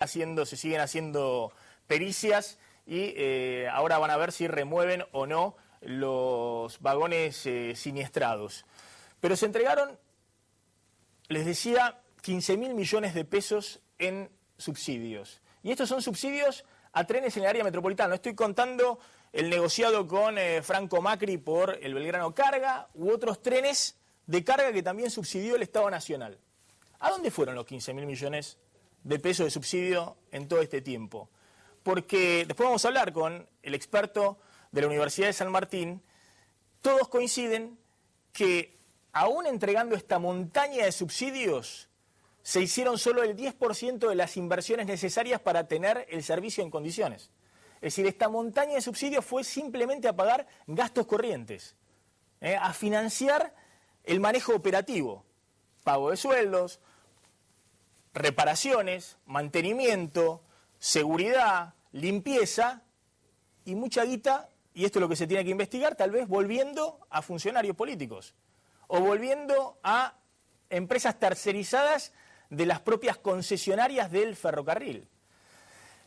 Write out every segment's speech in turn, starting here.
se siguen haciendo pericias y ahora van a ver si remueven o no los vagones siniestrados. Pero se entregaron, les decía, 15.000 millones de pesos en subsidios. Y estos son subsidios a trenes en el área metropolitana. No estoy contando el negociado con Franco Macri por el Belgrano Carga u otros trenes de carga que también subsidió el Estado Nacional. ¿A dónde fueron los 15.000 millones de pesos de subsidio en todo este tiempo? Porque después vamos a hablar con el experto de la Universidad de San Martín. Todos coinciden que aún entregando esta montaña de subsidios, se hicieron solo el 10% de las inversiones necesarias para tener el servicio en condiciones. Es decir, esta montaña de subsidios fue simplemente a pagar gastos corrientes, a financiar el manejo operativo, pago de sueldos, reparaciones, mantenimiento, seguridad, limpieza y mucha guita, y esto es lo que se tiene que investigar, tal vez volviendo a funcionarios políticos o volviendo a empresas tercerizadas de las propias concesionarias del ferrocarril.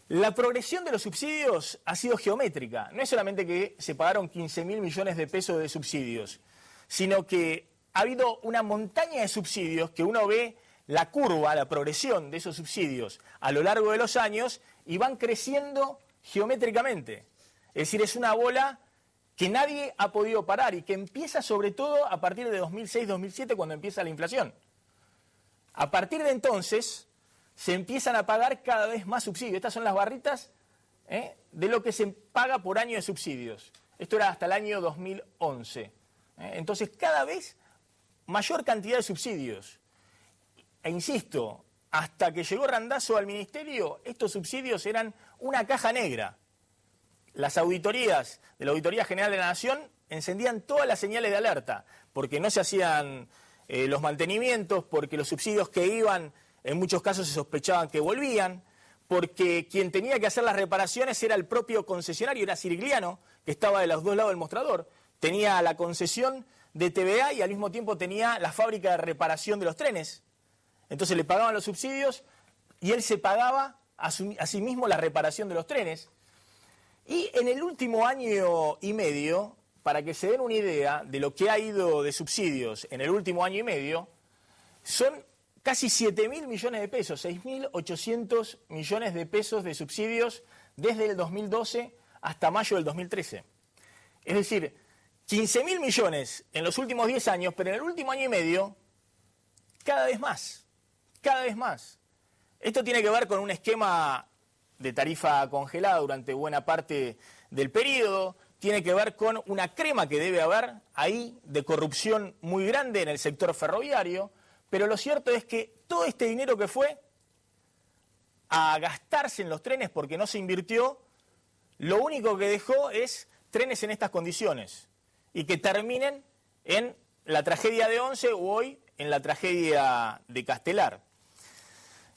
La progresión de los subsidios ha sido geométrica. No es solamente que se pagaron 15.000 millones de pesos de subsidios, sino que ha habido una montaña de subsidios que uno ve la curva, la progresión de esos subsidios a lo largo de los años y van creciendo geométricamente. Es decir, es una bola que nadie ha podido parar y que empieza sobre todo a partir de 2006-2007 cuando empieza la inflación. A partir de entonces se empiezan a pagar cada vez más subsidios. Estas son las barritas de lo que se paga por año de subsidios. Esto era hasta el año 2011. Entonces cada vez mayor cantidad de subsidios. E insisto, hasta que llegó Randazzo al ministerio, estos subsidios eran una caja negra. Las auditorías de la Auditoría General de la Nación encendían todas las señales de alerta, porque no se hacían los mantenimientos, porque los subsidios que iban, en muchos casos se sospechaban que volvían, porque quien tenía que hacer las reparaciones era el propio concesionario, era Cirigliano, que estaba de los dos lados del mostrador, tenía la concesión de TVA y al mismo tiempo tenía la fábrica de reparación de los trenes. Entonces le pagaban los subsidios y él se pagaba a sí mismo la reparación de los trenes. Y en el último año y medio, para que se den una idea de lo que ha ido de subsidios en el último año y medio, son casi 7.000 millones de pesos, 6.800 millones de pesos de subsidios desde el 2012 hasta mayo del 2013. Es decir, 15.000 millones en los últimos 10 años, pero en el último año y medio, cada vez más, cada vez más. Esto tiene que ver con un esquema de tarifa congelada durante buena parte del periodo, tiene que ver con una crema que debe haber ahí de corrupción muy grande en el sector ferroviario, pero lo cierto es que todo este dinero que fue a gastarse en los trenes porque no se invirtió, lo único que dejó es trenes en estas condiciones y que terminen en la tragedia de Once o hoy en la tragedia de Castelar.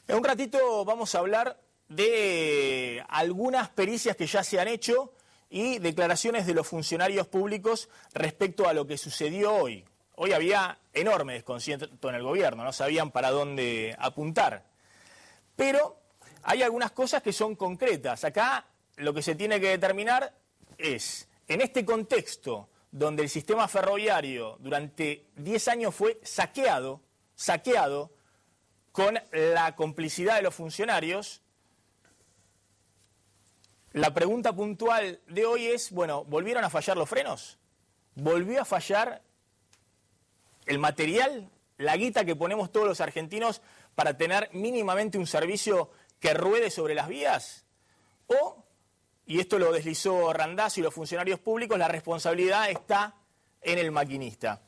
En un ratito vamos a hablar de algunas pericias que ya se han hecho y declaraciones de los funcionarios públicos respecto a lo que sucedió hoy. Hoy había enorme desconcierto en el gobierno, no sabían para dónde apuntar. Pero hay algunas cosas que son concretas. Acá lo que se tiene que determinar es, en este contexto donde el sistema ferroviario durante 10 años fue saqueado con la complicidad de los funcionarios, la pregunta puntual de hoy es, bueno, ¿volvieron a fallar los frenos? ¿Volvió a fallar el material, la guita que ponemos todos los argentinos para tener mínimamente un servicio que ruede sobre las vías? O, y esto lo deslizó Randazzo y los funcionarios públicos, la responsabilidad está en el maquinista.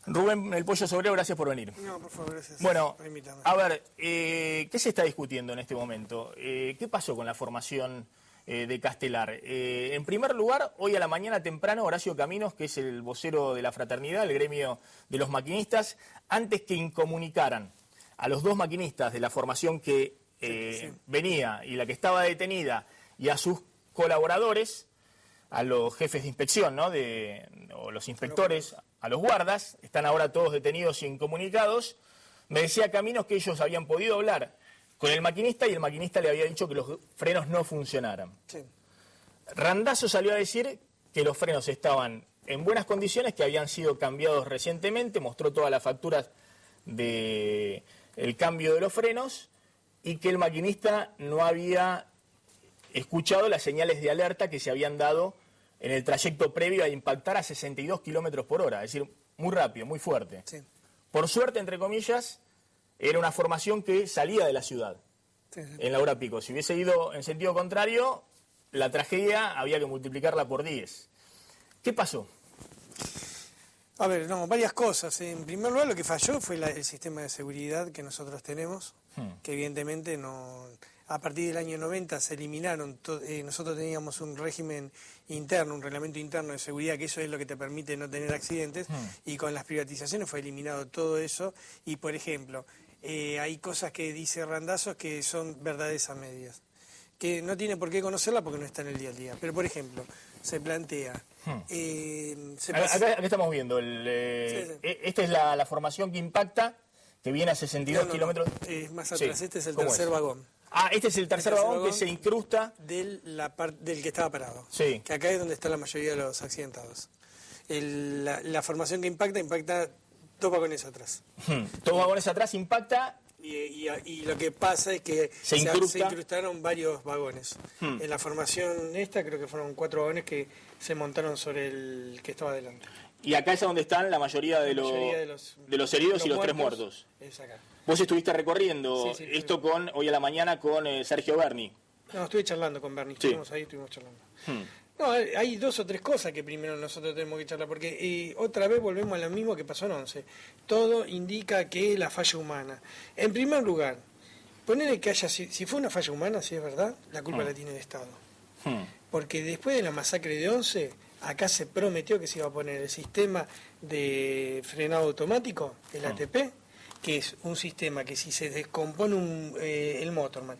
Rubén El Pollo Sobrero, gracias por venir. No, por favor, gracias. Bueno, a ver, ¿qué se está discutiendo en este momento? ¿Qué pasó con la formación de Castelar? En primer lugar, hoy a la mañana temprano, Horacio Caminos, que es el vocero de la fraternidad, el gremio de los maquinistas, antes que incomunicaran a los dos maquinistas de la formación que venía y la que estaba detenida y a sus colaboradores, a los jefes de inspección, ¿no? O los inspectores, a los guardas, están ahora todos detenidos y incomunicados. Me decía Caminos que ellos habían podido hablar con el maquinista y el maquinista le había dicho que los frenos no funcionaran. Sí. Randazzo salió a decir que los frenos estaban en buenas condiciones, que habían sido cambiados recientemente, mostró todas las facturas del cambio de los frenos y que el maquinista no había escuchado las señales de alerta que se habían dado en el trayecto previo a impactar a 62 kilómetros por hora, es decir, muy rápido, muy fuerte. Sí. Por suerte, entre comillas, era una formación que salía de la ciudad en la hora pico. Si hubiese ido en sentido contrario, la tragedia había que multiplicarla por 10. ¿Qué pasó? A ver, no, varias cosas. En primer lugar, lo que falló fue el sistema de seguridad que nosotros tenemos, que evidentemente no... A partir del año 90 se eliminaron, nosotros teníamos un régimen interno, un reglamento interno de seguridad, que eso es lo que te permite no tener accidentes, y con las privatizaciones fue eliminado todo eso, y por ejemplo, hay cosas que dice Randazzo que son verdades a medias, que no tiene por qué conocerla porque no está en el día a día, pero por ejemplo, se plantea... Acá estamos viendo, esta es la formación que impacta, que viene a 62 kilómetros... más atrás, este es el tercer vagón. Ah, este es el tercer vagón que se incrusta... Del que estaba parado. Sí. Que acá es donde está la mayoría de los accidentados. La formación que impacta 2 vagones atrás. 2 vagones atrás impacta... Y lo que pasa es que se incrustaron varios vagones. En la formación esta creo que fueron 4 vagones que se montaron sobre el que estaba adelante. Y acá es donde están la mayoría de los heridos y los 3 muertos. Es acá. Vos estuviste recorriendo esto hoy a la mañana con Sergio Berni. No, estuve charlando con Berni, estuvimos charlando. No, hay 2 o 3 cosas que primero nosotros tenemos que charlar, porque otra vez volvemos a lo mismo que pasó en 11. Todo indica que es la falla humana. En primer lugar, ponerle que haya, si fue una falla humana, si es verdad, la culpa la tiene el Estado. Porque después de la masacre de 11, acá se prometió que se iba a poner el sistema de frenado automático, el ATP, que es un sistema que si se descompone el motorman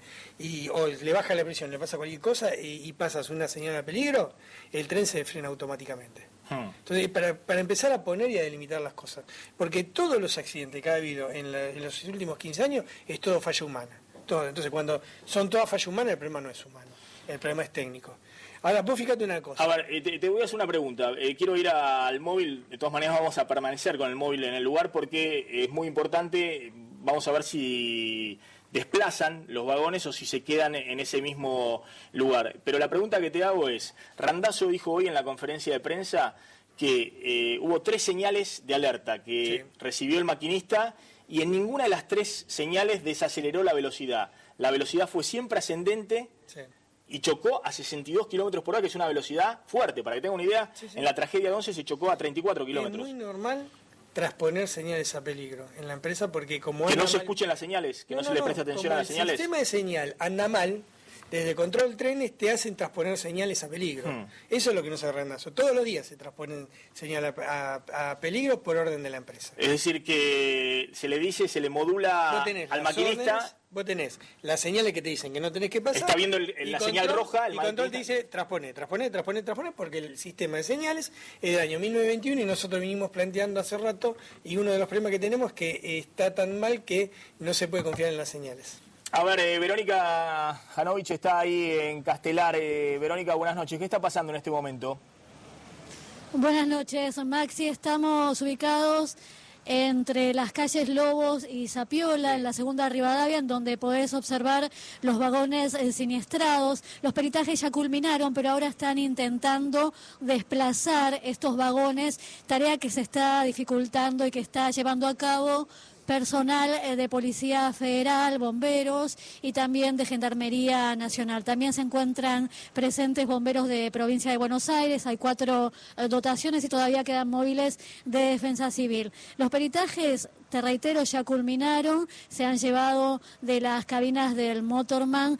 o le baja la presión, le pasa cualquier cosa y pasas una señal a peligro, el tren se frena automáticamente. Entonces, para empezar a poner y a delimitar las cosas, porque todos los accidentes que ha habido en los últimos 15 años es todo falla humana. Todo. Entonces, cuando son todas fallas humanas, el problema no es humano, el problema es técnico. Ahora, vos fíjate una cosa. A ver, te voy a hacer una pregunta. Quiero ir al móvil. De todas maneras vamos a permanecer con el móvil en el lugar porque es muy importante. Vamos a ver si desplazan los vagones o si se quedan en ese mismo lugar. Pero la pregunta que te hago es, Randazzo dijo hoy en la conferencia de prensa que hubo 3 señales de alerta que recibió el maquinista y en ninguna de las 3 señales desaceleró la velocidad. La velocidad fue siempre ascendente. Y chocó a 62 kilómetros por hora, que es una velocidad fuerte. Para que tengan una idea, en la tragedia de 11 se chocó a 34 kilómetros. Es muy normal transponer señales a peligro en la empresa porque como... Que no se escuchen las señales, que no se le preste atención a las señales. El sistema de señal anda mal, desde control trenes te hacen transponer señales a peligro. Eso es lo que no se Randazzo. Todos los días se transponen señales a peligro por orden de la empresa. Es decir, que se le modula al maquinista... Órdenes, vos tenés las señales que te dicen que no tenés que pasar. Está viendo la señal roja. El control te dice transpone, porque el sistema de señales es del año 1921 y nosotros vinimos planteando hace rato y uno de los problemas que tenemos es que está tan mal que no se puede confiar en las señales. A ver, Verónica Janovich está ahí en Castelar. Verónica, buenas noches. ¿Qué está pasando en este momento? Buenas noches, Maxi. Estamos ubicados entre las calles Lobos y Zapiola, en la segunda Rivadavia, en donde podés observar los vagones siniestrados. Los peritajes ya culminaron, pero ahora están intentando desplazar estos vagones, tarea que se está dificultando y que está llevando a cabo personal de Policía Federal, bomberos y también de Gendarmería Nacional. También se encuentran presentes bomberos de Provincia de Buenos Aires, hay 4 dotaciones y todavía quedan móviles de Defensa Civil. Los peritajes, te reitero, ya culminaron, se han llevado de las cabinas del Motorman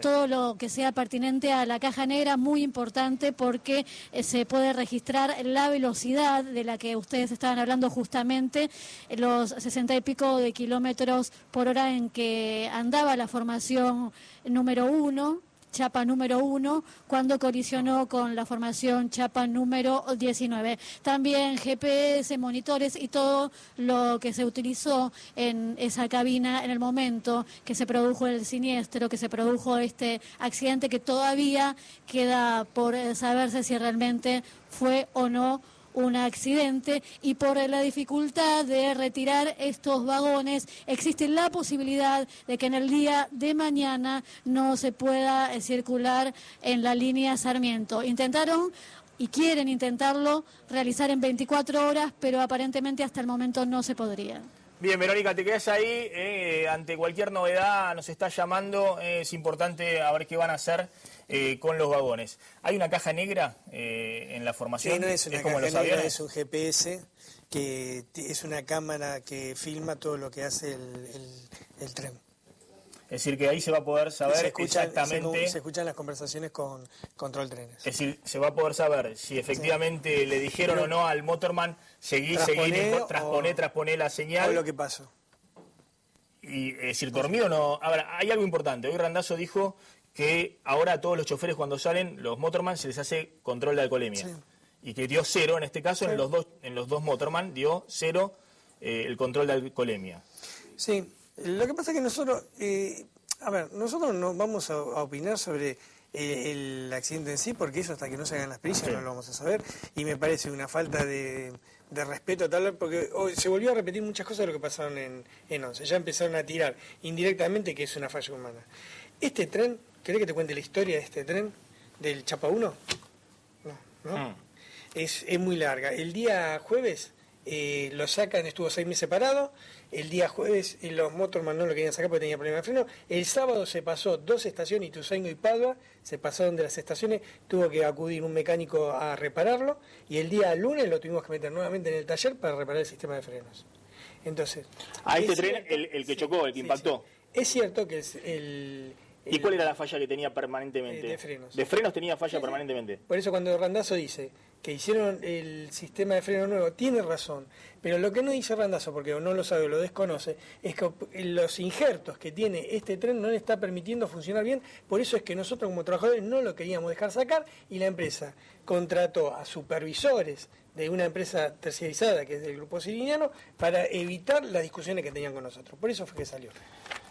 todo lo que sea pertinente a la caja negra, muy importante porque se puede registrar la velocidad de la que ustedes estaban hablando justamente, los 60 y pico de kilómetros por hora en que andaba la formación número 1. chapa número 1 cuando colisionó con la formación chapa número 19. También GPS, monitores y todo lo que se utilizó en esa cabina en el momento que se produjo el siniestro, que se produjo este accidente, que todavía queda por saberse si realmente fue o no un accidente, y por la dificultad de retirar estos vagones existe la posibilidad de que en el día de mañana no se pueda circular en la línea Sarmiento. Intentaron y quieren intentarlo realizar en 24 horas, pero aparentemente hasta el momento no se podría. Bien, Verónica, te quedas ahí, ante cualquier novedad nos está llamando, es importante a ver qué van a hacer con los vagones. ¿Hay una caja negra en la formación? Sí, no es una como caja los negra, aviones. es un GPS, que es una cámara que filma todo lo que hace el tren. Es decir, que ahí se va a poder saber exactamente... Se escuchan las conversaciones con control trenes. Es decir, se va a poder saber si efectivamente le dijeron o no al motorman, seguir, trasponé la señal. O lo que pasó. Y, es decir, dormido no... Ahora, hay algo importante. Hoy Randazzo dijo que ahora a todos los choferes cuando salen, los motorman, se les hace control de alcoholemia. Sí. Y que dio 0, en este caso, sí. en los dos motorman, dio 0 el control de alcoholemia. Sí. Lo que pasa es que nosotros, nosotros no vamos a opinar sobre el accidente en sí, porque eso hasta que no se hagan las pericias no lo vamos a saber, y me parece una falta de respeto tal, porque hoy se volvió a repetir muchas cosas de lo que pasaron en 11, ya empezaron a tirar indirectamente que es una falla humana. Este tren, ¿querés que te cuente la historia de este tren, del Chapa 1? No. Es muy larga. El día jueves... lo sacan, estuvo 6 meses parado. El día jueves los motorman no lo querían sacar porque tenía problemas de freno. El sábado se pasó 2 estaciones, Ituzaingó y Padua, se pasaron de las estaciones, tuvo que acudir un mecánico a repararlo, y el día lunes lo tuvimos que meter nuevamente en el taller para reparar el sistema de frenos. Entonces, este tren, el que chocó, el que impactó. Sí. Es cierto que es el... ¿Y cuál era la falla que tenía permanentemente? De frenos. De frenos tenía falla permanentemente. Por eso cuando Randazzo dice que hicieron el sistema de freno nuevo, tiene razón. Pero lo que no dice Randazzo, porque no lo sabe o lo desconoce, es que los injertos que tiene este tren no le está permitiendo funcionar bien. Por eso es que nosotros como trabajadores no lo queríamos dejar sacar, y la empresa contrató a supervisores de una empresa terciarizada, que es del Grupo Siriniano, para evitar las discusiones que tenían con nosotros. Por eso fue que salió.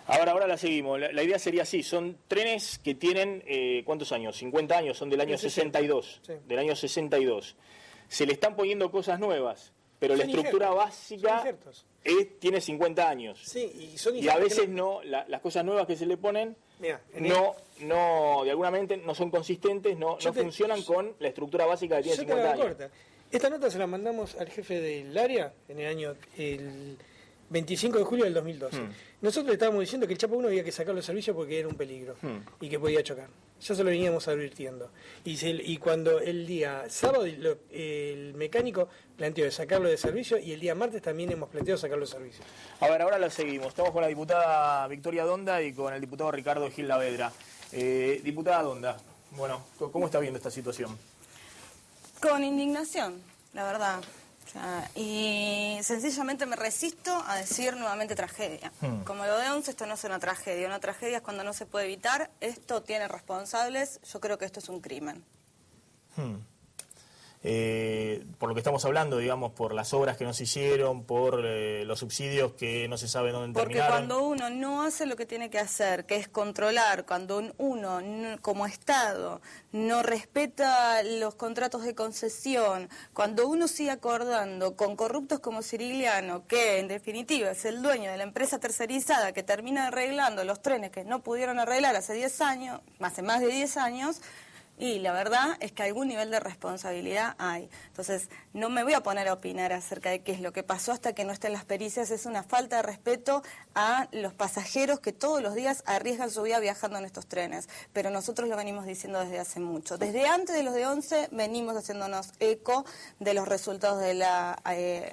Ahora la seguimos. La idea sería así, son trenes que tienen, ¿cuántos años? 50 años, son del año 62. Sí. Del año 62. Se le están poniendo cosas nuevas, pero la estructura básica tiene 50 años. Sí, y a veces las cosas nuevas que se le ponen no, de alguna manera no son consistentes, no funcionan con la estructura básica que tiene 50 años. Corta. Esta nota se la mandamos al jefe del área en el año 25 de julio del 2012. Nosotros le estábamos diciendo que el Chapa 1 había que sacarlo de servicio porque era un peligro y que podía chocar. Ya se lo veníamos advirtiendo. Y cuando el día sábado el mecánico planteó de sacarlo de servicio, y el día martes también hemos planteado sacarlo de servicio. Ahora la seguimos. Estamos con la diputada Victoria Donda y con el diputado Ricardo Gil Lavedra. Diputada Donda, bueno, ¿cómo está viendo esta situación? Con indignación, la verdad. O sea, y sencillamente me resisto a decir nuevamente tragedia. Como lo de 11, esto no es una tragedia. Una tragedia es cuando no se puede evitar. Esto tiene responsables. Yo creo que esto es un crimen. Por lo que estamos hablando, digamos, por las obras que no se hicieron, por los subsidios que no se sabe dónde terminaron. Porque cuando uno no hace lo que tiene que hacer, que es controlar, cuando uno como Estado no respeta los contratos de concesión, cuando uno sigue acordando con corruptos como Cirigliano, que en definitiva es el dueño de la empresa tercerizada que termina arreglando los trenes que no pudieron arreglar hace 10 años, hace más de 10 años, y la verdad es que algún nivel de responsabilidad hay. Entonces, no me voy a poner a opinar acerca de qué es lo que pasó hasta que no estén las pericias. Es una falta de respeto a los pasajeros que todos los días arriesgan su vida viajando en estos trenes. Pero nosotros lo venimos diciendo desde hace mucho. Desde antes de los de 11 venimos haciéndonos eco de los resultados de la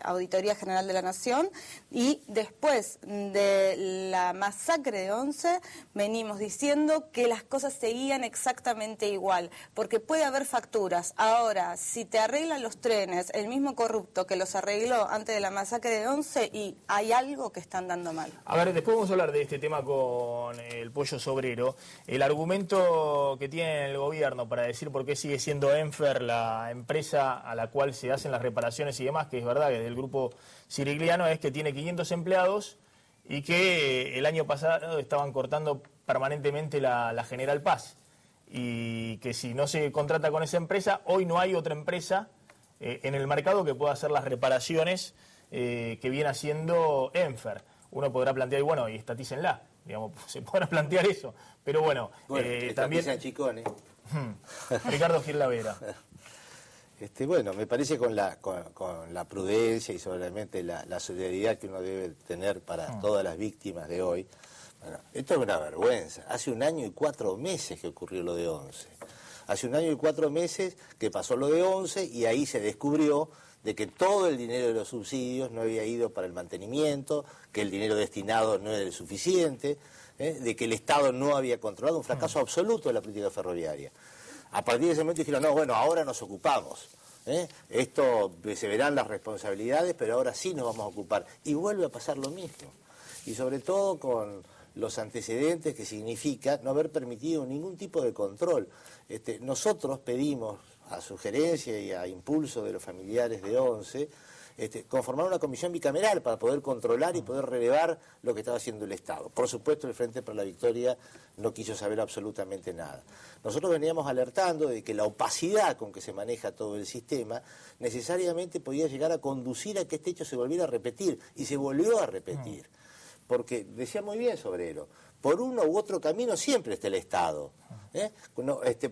Auditoría General de la Nación, y después de la masacre de 11 venimos diciendo que las cosas seguían exactamente igual. igual, porque puede haber facturas. Ahora, si te arreglan los trenes, el mismo corrupto que los arregló antes de la masacre de Once, y hay algo que están dando mal. A ver, después vamos a hablar de este tema con el Pollo Sobrero. El argumento que tiene el gobierno para decir por qué sigue siendo Enfer la empresa a la cual se hacen las reparaciones y demás, que es verdad que es del grupo Cirigliano, es que tiene 500 empleados y que el año pasado estaban cortando permanentemente la General Paz. Y que si no se contrata con esa empresa, hoy no hay otra empresa en el mercado que pueda hacer las reparaciones que viene haciendo Enfer. Uno podrá plantear, bueno, y estatícenla, digamos, se podrá plantear eso, pero bueno, también... Chicone. Ricardo Girlavera. Bueno, me parece con la prudencia y solamente la solidaridad que uno debe tener para todas las víctimas de hoy. Bueno, esto es una vergüenza. Hace 1 año y 4 meses que ocurrió lo de Once. Hace 1 año y 4 meses que pasó lo de Once y ahí se descubrió de que todo el dinero de los subsidios no había ido para el mantenimiento, que el dinero destinado no era el suficiente, de que el Estado no había controlado, un fracaso absoluto de la política ferroviaria. A partir de ese momento dijeron, no, bueno, ahora nos ocupamos. Esto se verán las responsabilidades, pero ahora sí nos vamos a ocupar. Y vuelve a pasar lo mismo. Y sobre todo con los antecedentes que significa no haber permitido ningún tipo de control. Nosotros pedimos, a sugerencia y a impulso de los familiares de Once, conformar una comisión bicameral para poder controlar y poder relevar lo que estaba haciendo el Estado. Por supuesto, el Frente para la Victoria no quiso saber absolutamente nada. Nosotros veníamos alertando de que la opacidad con que se maneja todo el sistema necesariamente podía llegar a conducir a que este hecho se volviera a repetir, y se volvió a repetir. Porque, decía muy bien Sobrero, por uno u otro camino siempre está el Estado.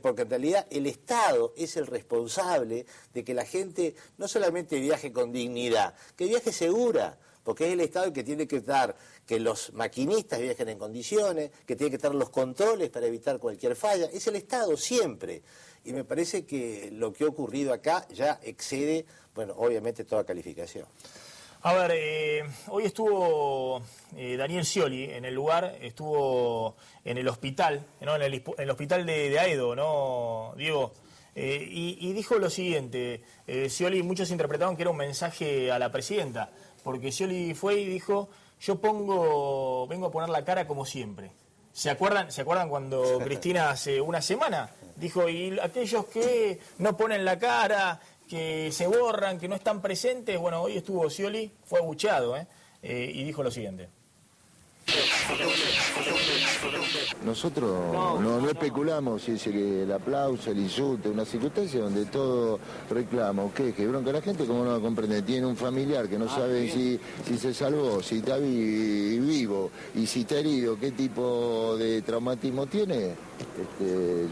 Porque en realidad el Estado es el responsable de que la gente no solamente viaje con dignidad, que viaje segura, porque es el Estado el que tiene que dar que los maquinistas viajen en condiciones, que tiene que estar los controles para evitar cualquier falla. Es el Estado siempre. Y me parece que lo que ha ocurrido acá ya excede, bueno, obviamente toda calificación. A ver, hoy estuvo Daniel Scioli en el lugar, estuvo en el hospital, ¿no? en el hospital de Aedo, ¿no, Diego? Y dijo lo siguiente, Scioli, muchos interpretaron que era un mensaje a la presidenta, porque Scioli fue y dijo, vengo a poner la cara como siempre. ¿Se acuerdan cuando Cristina hace una semana dijo, y aquellos que no ponen la cara, que se borran, que no están presentes? Bueno, hoy estuvo Scioli, fue abucheado, y dijo lo siguiente. Nosotros no especulamos si es el aplauso, el insulto, una circunstancia donde todo reclamo, queje, bronca. La gente, como no lo comprende, tiene un familiar que no sabe si se salvó, si está vivo y si está herido, qué tipo de traumatismo tiene.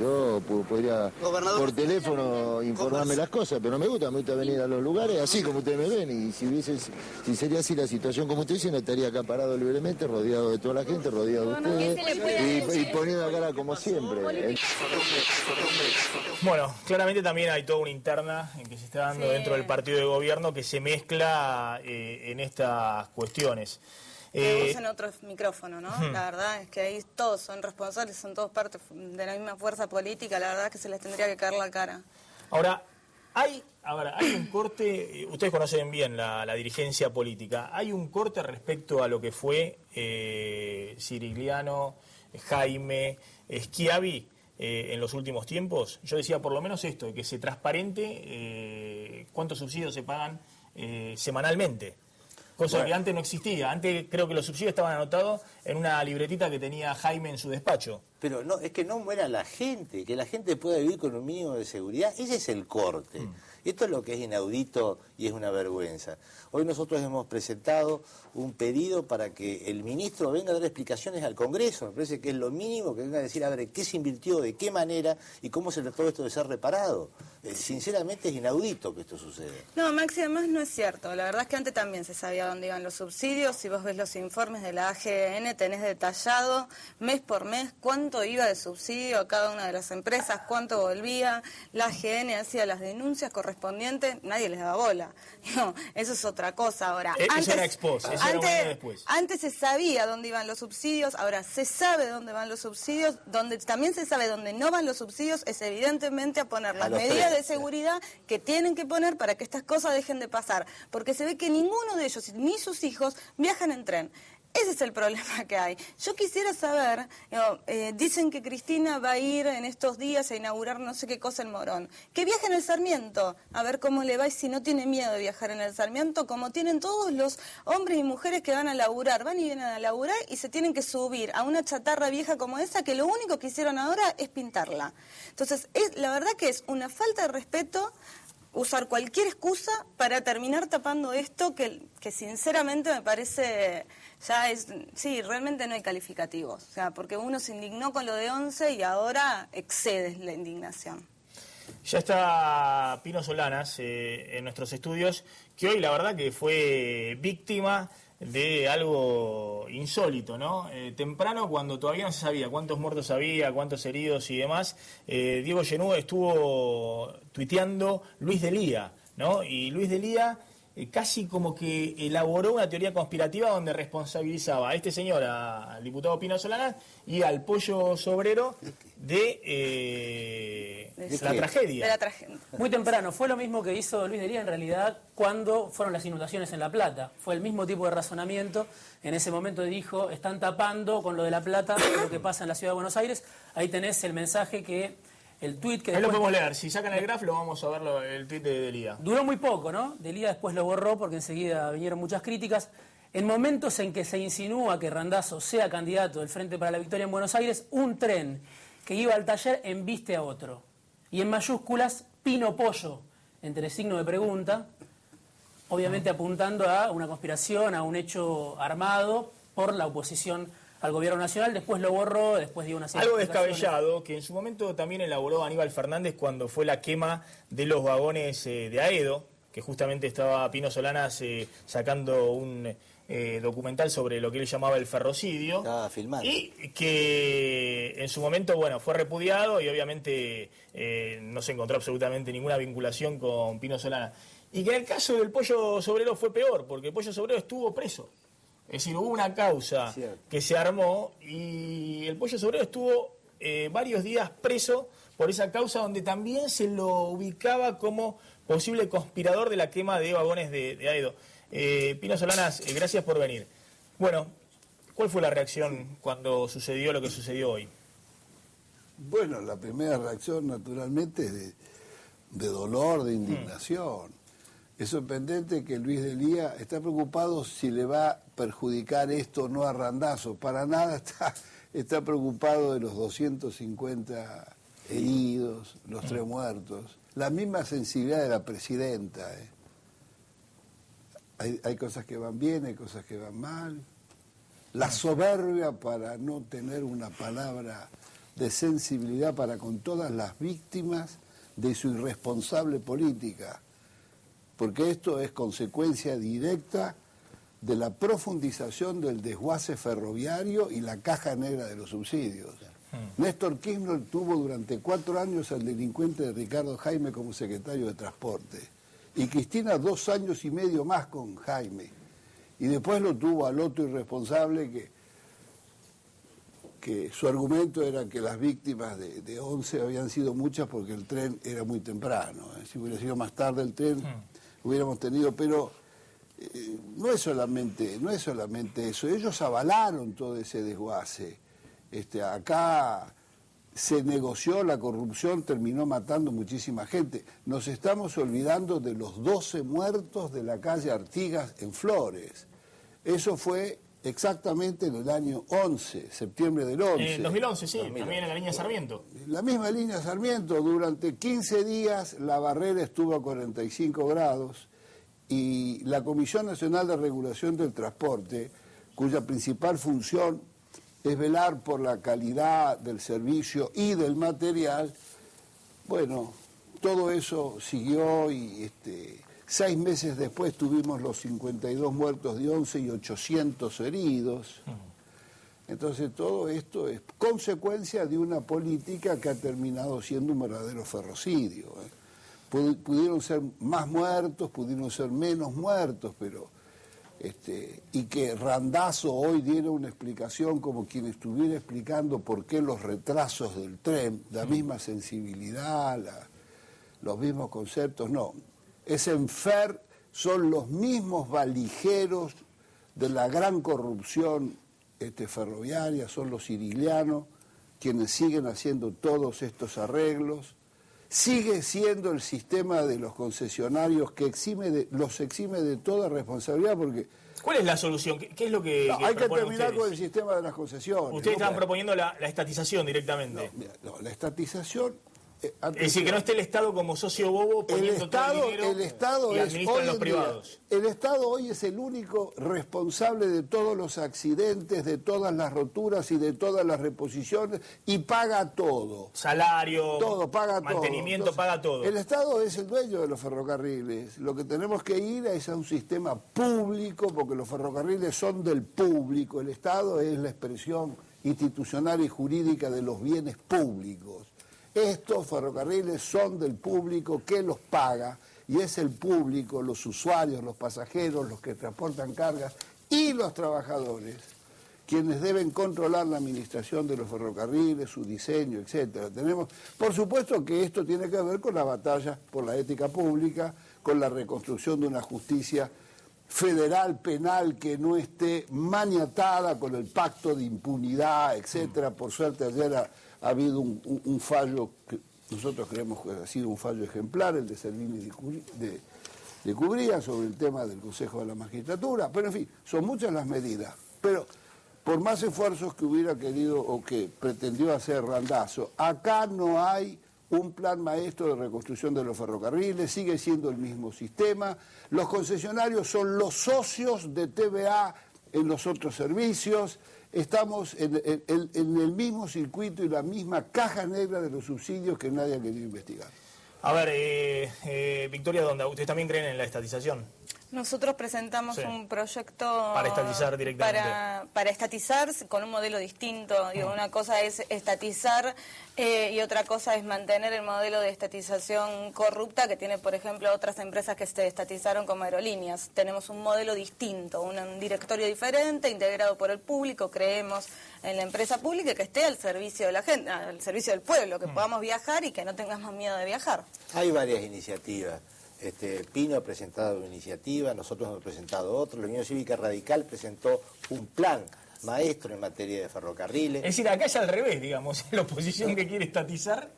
Yo podría por teléfono informarme las cosas, pero no me gusta venir a los lugares así como ustedes me ven, y si sería así la situación como ustedes dicen, estaría acá parado libremente, rodeado de toda la gente, rodeado de ustedes y poniendo la cara como siempre. Bueno, claramente también hay toda una interna en que se está dando dentro del partido de gobierno que se mezcla en estas cuestiones. Que usen otro micrófono, ¿no? La verdad es que ahí todos son responsables, son todos parte de la misma fuerza política, la verdad es que se les tendría que caer la cara. Ahora, hay un corte, ustedes conocen bien la dirigencia política, hay un corte respecto a lo que fue Cirigliano, Jaime, Schiavi en los últimos tiempos. Yo decía por lo menos esto, que se transparente cuántos subsidios se pagan semanalmente. Cosa que antes no existía. Antes creo que los subsidios estaban anotados en una libretita que tenía Jaime en su despacho. Pero no, es que no muera la gente, que la gente pueda vivir con un mínimo de seguridad. Ese es el corte. Esto es lo que es inaudito y es una vergüenza. Hoy nosotros hemos presentado un pedido para que el ministro venga a dar explicaciones al Congreso. Me parece que es lo mínimo, que venga a decir, a ver, qué se invirtió, de qué manera y cómo se trató esto de ser reparado. Sinceramente es inaudito que esto suceda. No, Maxi, además no es cierto. La verdad es que antes también se sabía dónde iban los subsidios. Si vos ves los informes de la AGN, tenés detallado mes por mes cuánto cuánto iba de subsidio a cada una de las empresas, cuánto volvía, la AGN hacía las denuncias correspondientes, nadie les daba bola. No, eso es otra cosa ahora. Eso era expos, eso era un año después. Antes se sabía dónde iban los subsidios, ahora se sabe dónde van los subsidios, donde también se sabe dónde no van los subsidios, es evidentemente a poner las medidas de seguridad que tienen que poner para que estas cosas dejen de pasar, porque se ve que ninguno de ellos ni sus hijos viajan en tren. Ese es el problema que hay. Yo quisiera saber, dicen que Cristina va a ir en estos días a inaugurar no sé qué cosa en Morón. Que viaje en el Sarmiento, a ver cómo le va y si no tiene miedo de viajar en el Sarmiento, como tienen todos los hombres y mujeres que van a laburar, van y vienen a laburar y se tienen que subir a una chatarra vieja como esa, que lo único que hicieron ahora es pintarla. Entonces, la verdad que es una falta de respeto usar cualquier excusa para terminar tapando esto que sinceramente me parece ya es, sí, realmente no hay calificativos, o sea, porque uno se indignó con lo de 11 y ahora excede la indignación. Ya está Pino Solanas en nuestros estudios, que hoy la verdad que fue víctima de algo insólito, ¿no? Temprano, cuando todavía no se sabía cuántos muertos había, cuántos heridos y demás, Diego Genú estuvo tuiteando Luis Delía, ¿no? Y Luis Delía casi como que elaboró una teoría conspirativa donde responsabilizaba a este señor, al diputado Pino Solanas, y al Pollo Sobrero de la tragedia. De la tragedia. Muy temprano, fue lo mismo que hizo Luis Delía en realidad cuando fueron las inundaciones en La Plata. Fue el mismo tipo de razonamiento. En ese momento dijo, están tapando con lo de La Plata lo que pasa en la ciudad de Buenos Aires. Ahí tenés el mensaje que... El tuit que ahí después... lo podemos leer, si sacan el graf lo vamos a ver el tuit de Delía. Duró muy poco, ¿no? Delía después lo borró porque enseguida vinieron muchas críticas. En momentos en que se insinúa que Randazzo sea candidato del Frente para la Victoria en Buenos Aires, un tren que iba al taller embiste a otro. Y en mayúsculas, Pino Pollo, entre signo de pregunta, obviamente apuntando a una conspiración, a un hecho armado por la oposición al gobierno nacional. Después lo borró, después dio una serie algo de descabellado que en su momento también elaboró Aníbal Fernández cuando fue la quema de los vagones de Aedo, que justamente estaba Pino Solanas sacando un documental sobre lo que él llamaba el ferrocidio. Estaba filmando. Y que en su momento, bueno, fue repudiado y obviamente no se encontró absolutamente ninguna vinculación con Pino Solanas. Y que en el caso del Pollo Sobrero fue peor, porque el Pollo Sobrero estuvo preso. Es decir, hubo una causa que se armó y el Pollo Sobrero estuvo varios días preso por esa causa, donde también se lo ubicaba como posible conspirador de la quema de vagones de Aedo. Pino Solanas, gracias por venir. Bueno, ¿cuál fue la reacción cuando sucedió lo que sucedió hoy? Bueno, la primera reacción naturalmente es de dolor, de indignación. Es sorprendente que Luis Delía está preocupado si le va a perjudicar esto o no a Randazzo. Para nada está preocupado de los 250 heridos, los 3 muertos. La misma sensibilidad de la presidenta. Hay cosas que van bien, hay cosas que van mal. La soberbia para no tener una palabra de sensibilidad para con todas las víctimas de su irresponsable política. Porque esto es consecuencia directa de la profundización del desguace ferroviario y la caja negra de los subsidios. Néstor Kirchner tuvo durante 4 años al delincuente de Ricardo Jaime como secretario de Transporte. Y Cristina 2 años y medio más con Jaime. Y después lo tuvo al otro irresponsable que su argumento era que las víctimas de 11 habían sido muchas porque el tren era muy temprano. Si hubiera sido más tarde el tren, hubiéramos tenido... Pero no es solamente eso. Ellos avalaron todo ese desguace. Acá se negoció la corrupción, terminó matando muchísima gente. Nos estamos olvidando de los 12 muertos de la calle Artigas en Flores. Eso fue exactamente en el año 11, septiembre del 11. En 2011, sí, 2011. También en la línea Sarmiento. La misma línea Sarmiento, durante 15 días la barrera estuvo a 45 grados y la Comisión Nacional de Regulación del Transporte, cuya principal función es velar por la calidad del servicio y del material, bueno, todo eso siguió y 6 meses después tuvimos los 52 muertos de 11 y 800 heridos. Entonces todo esto es consecuencia de una política que ha terminado siendo un verdadero ferrocidio. Pudieron ser más muertos, pudieron ser menos muertos, pero y que Randazzo hoy diera una explicación como quien estuviera explicando por qué los retrasos del tren, la misma sensibilidad, los mismos conceptos, no. Son los mismos valijeros de la gran corrupción ferroviaria, son los sicilianos quienes siguen haciendo todos estos arreglos. Sigue siendo el sistema de los concesionarios que los exime de toda responsabilidad porque... ¿Cuál es la solución? ¿Qué es lo que hay que terminar ustedes con el sistema de las concesiones. Ustedes estaban proponiendo la estatización directamente. La estatización... Es decir, que no esté el Estado como socio bobo poniendo todo el dinero y administran los privados. El Estado hoy es el único responsable de todos los accidentes, de todas las roturas y de todas las reposiciones y paga todo. Salario, todo, paga mantenimiento, todo. Paga todo. El Estado es el dueño de los ferrocarriles. Lo que tenemos que ir es a un sistema público porque los ferrocarriles son del público. El Estado es la expresión institucional y jurídica de los bienes públicos. Estos ferrocarriles son del público que los paga y es el público, los usuarios, los pasajeros, los que transportan cargas y los trabajadores quienes deben controlar la administración de los ferrocarriles, su diseño, etcétera. Por supuesto que esto tiene que ver con la batalla por la ética pública, con la reconstrucción de una justicia federal penal que no esté maniatada con el pacto de impunidad, etcétera. Por suerte ayer ha habido un fallo que nosotros creemos que ha sido un fallo ejemplar, el de Servini de Cubría, sobre el tema del Consejo de la Magistratura, pero en fin, son muchas las medidas. Pero por más esfuerzos que hubiera querido o que pretendió hacer Randazzo, acá no hay un plan maestro de reconstrucción de los ferrocarriles, sigue siendo el mismo sistema, los concesionarios son los socios de TVA en los otros servicios, estamos en el mismo circuito y la misma caja negra de los subsidios que nadie ha querido investigar. A ver, Victoria Donda, ¿ustedes también creen en la estatización? Nosotros presentamos un proyecto para estatizar directamente. Para estatizar con un modelo distinto. Digo, una cosa es estatizar y otra cosa es mantener el modelo de estatización corrupta que tiene, por ejemplo, otras empresas que se estatizaron como aerolíneas. Tenemos un modelo distinto, un directorio diferente, integrado por el público. Creemos en la empresa pública que esté al servicio de la gente, al servicio del pueblo, que podamos viajar y que no tengamos miedo de viajar. Hay varias iniciativas. Pino ha presentado una iniciativa, nosotros hemos presentado otra, la Unión Cívica Radical presentó un plan maestro en materia de ferrocarriles. Es decir, acá es al revés, digamos, la oposición que quiere estatizar,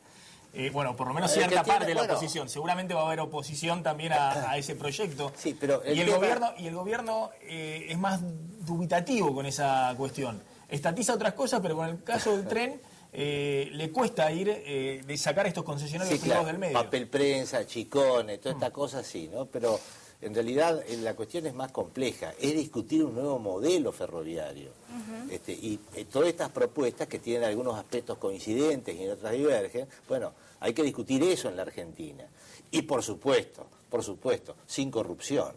bueno, por lo menos cierta parte de la oposición, seguramente va a haber oposición también a ese proyecto. Sí, pero el gobierno es más dubitativo con esa cuestión. Estatiza otras cosas, pero con el caso del tren... le cuesta ir de sacar estos concesionarios privados del medio. Papel prensa, chicones, toda esta cosa sí, ¿no? Pero en realidad la cuestión es más compleja, es discutir un nuevo modelo ferroviario. Y todas estas propuestas que tienen algunos aspectos coincidentes y en otras divergen, bueno, hay que discutir eso en la Argentina. Y por supuesto, sin corrupción.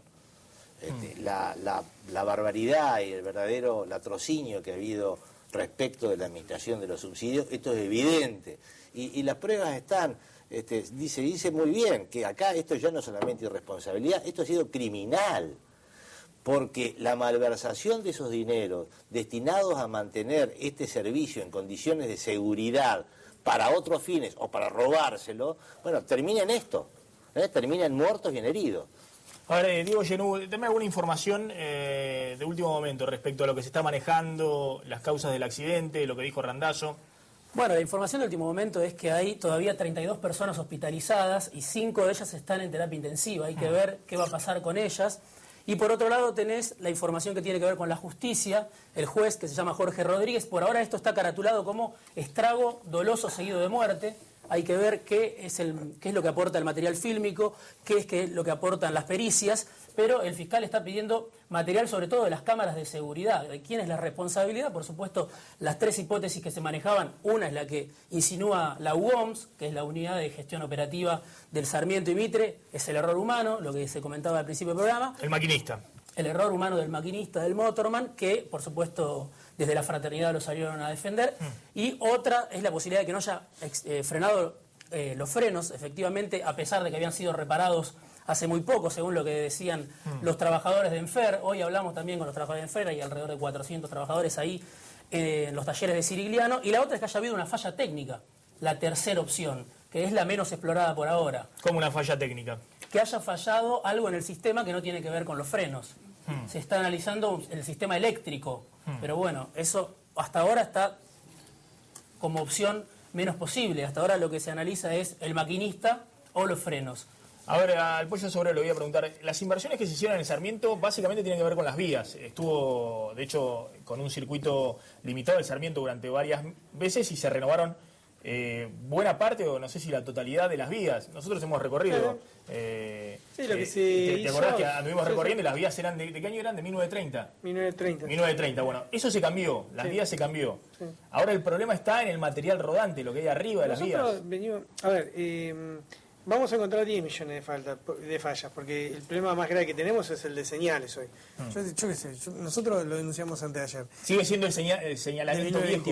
La barbaridad y el verdadero latrocinio que ha habido respecto de la administración de los subsidios, esto es evidente. Y las pruebas están, dice muy bien que acá esto ya no es solamente irresponsabilidad, esto ha sido criminal, porque la malversación de esos dineros destinados a mantener este servicio en condiciones de seguridad para otros fines o para robárselo, bueno, termina en esto, terminan muertos y en heridos. A ver, Diego Genú, dame alguna información de último momento respecto a lo que se está manejando, las causas del accidente, lo que dijo Randazzo. Bueno, la información de último momento es que hay todavía 32 personas hospitalizadas y 5 de ellas están en terapia intensiva. Hay que ver qué va a pasar con ellas. Y por otro lado tenés la información que tiene que ver con la justicia. El juez, que se llama Jorge Rodríguez, por ahora esto está caratulado como estrago doloso seguido de muerte. Hay que ver qué es lo que aporta el material fílmico, qué es lo que aportan las pericias, pero el fiscal está pidiendo material sobre todo de las cámaras de seguridad. ¿De quién es la responsabilidad? Por supuesto, las 3 hipótesis que se manejaban, una es la que insinúa la UOMS, que es la Unidad de Gestión Operativa del Sarmiento y Mitre, es el error humano, lo que se comentaba al principio del programa. El maquinista. El error humano del maquinista, del motorman, que por supuesto desde la fraternidad lo salieron a defender. Y otra es la posibilidad de que no haya frenado los frenos, efectivamente, a pesar de que habían sido reparados hace muy poco, según lo que decían los trabajadores de Enfer. Hoy hablamos también con los trabajadores de Enfer, hay alrededor de 400 trabajadores ahí en los talleres de Sirigliano. Y la otra es que haya habido una falla técnica, la tercera opción, que es la menos explorada por ahora. ¿Cómo una falla técnica? Que haya fallado algo en el sistema que no tiene que ver con los frenos. Se está analizando el sistema eléctrico, pero bueno, eso hasta ahora está como opción menos posible. Hasta ahora lo que se analiza es el maquinista o los frenos. Ahora, al Pollo Sobrero le voy a preguntar, las inversiones que se hicieron en el Sarmiento básicamente tienen que ver con las vías. Estuvo, de hecho, con un circuito limitado el Sarmiento durante varias veces y se renovaron buena parte, o no sé si la totalidad de las vías. Nosotros hemos recorrido. Sí, lo que se ¿Te acordás hizo, que anduvimos recorriendo y las vías eran de qué año eran? ¿De 1930? 1930. 1930, bueno, eso se cambió, las vías se cambió. Sí. Ahora el problema está en el material rodante, lo que hay arriba de las vías. Venimos, a ver, vamos a encontrar 10 millones de fallas, porque el problema más grave que tenemos es el de señales hoy. Yo qué sé, nosotros lo denunciamos antes de ayer. ¿Sigue siendo el señalamiento viejo?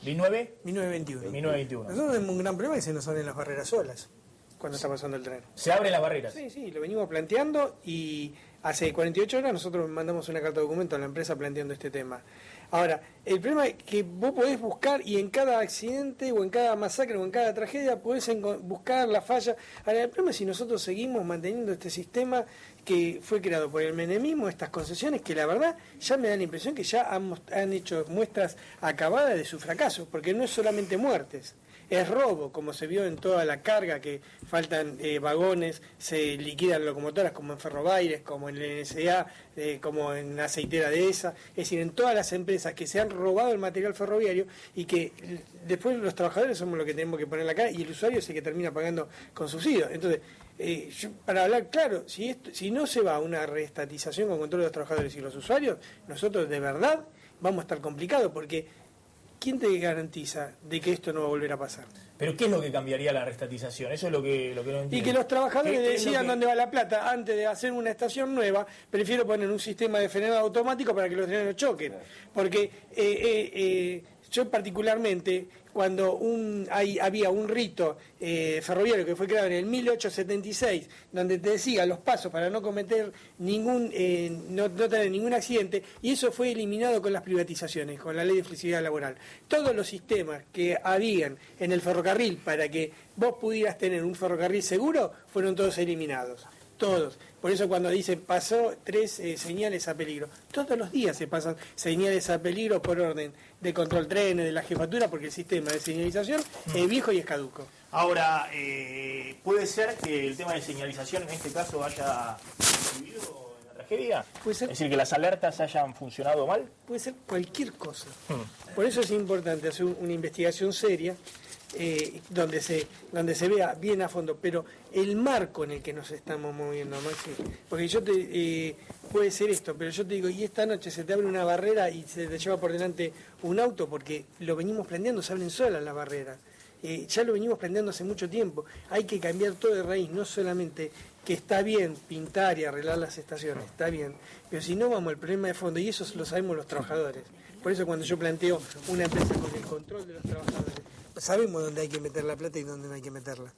1921. 1921. Nosotros tenemos un gran problema que se nos abren las barreras solas cuando está pasando el tren. ¿Se abren las barreras? Sí, lo venimos planteando y hace 48 horas nosotros mandamos una carta de documento a la empresa planteando este tema. Ahora, el problema es que vos podés buscar y en cada accidente o en cada masacre o en cada tragedia podés buscar la falla. Ahora, el problema es si nosotros seguimos manteniendo este sistema que fue creado por el menemismo, estas concesiones que la verdad ya me da la impresión que ya han hecho muestras acabadas de su fracaso, porque no es solamente muertes. Es robo, como se vio en toda la carga, que faltan vagones, se liquidan locomotoras como en Ferrobaires, como en el NSA, como en la aceitera de esa, es decir, en todas las empresas que se han robado el material ferroviario y que después los trabajadores somos los que tenemos que poner la cara y el usuario es el que termina pagando con subsidios. Entonces, para hablar claro, si no se va a una reestatización con control de los trabajadores y los usuarios, nosotros de verdad vamos a estar complicados porque ¿quién te garantiza de que esto no va a volver a pasar? ¿Pero qué es lo que cambiaría la reestatización? Eso es lo que no entiendo. Y que los trabajadores decidan dónde va la plata. Antes de hacer una estación nueva, prefiero poner un sistema de frenado automático para que los trenes no choquen. Porque yo particularmente, cuando había un rito ferroviario que fue creado en el 1876, donde te decía los pasos para no cometer no tener ningún accidente, y eso fue eliminado con las privatizaciones, con la ley de flexibilidad laboral. Todos los sistemas que habían en el ferrocarril para que vos pudieras tener un ferrocarril seguro, fueron todos eliminados. Todos. Por eso cuando dicen pasó 3 señales a peligro, todos los días se pasan señales a peligro por orden de control trenes, de la jefatura, porque el sistema de señalización es viejo y es caduco. Ahora, ¿puede ser que el tema de señalización en este caso haya contribuido en la tragedia? ¿Puede ser? Es decir, que las alertas hayan funcionado mal. Puede ser cualquier cosa. Por eso es importante hacer una investigación seria, donde se vea bien a fondo, pero el marco en el que nos estamos moviendo, Maxi, porque puede ser esto, pero yo te digo, y esta noche se te abre una barrera y se te lleva por delante un auto, porque lo venimos planteando, se abren solas las barreras, ya lo venimos planteando hace mucho tiempo, hay que cambiar todo de raíz, no solamente que está bien pintar y arreglar las estaciones, está bien, pero si no vamos al problema de fondo, y eso lo sabemos los trabajadores. Por eso cuando yo planteo una empresa con el control de los trabajadores, sabemos dónde hay que meter la plata y dónde no hay que meterla.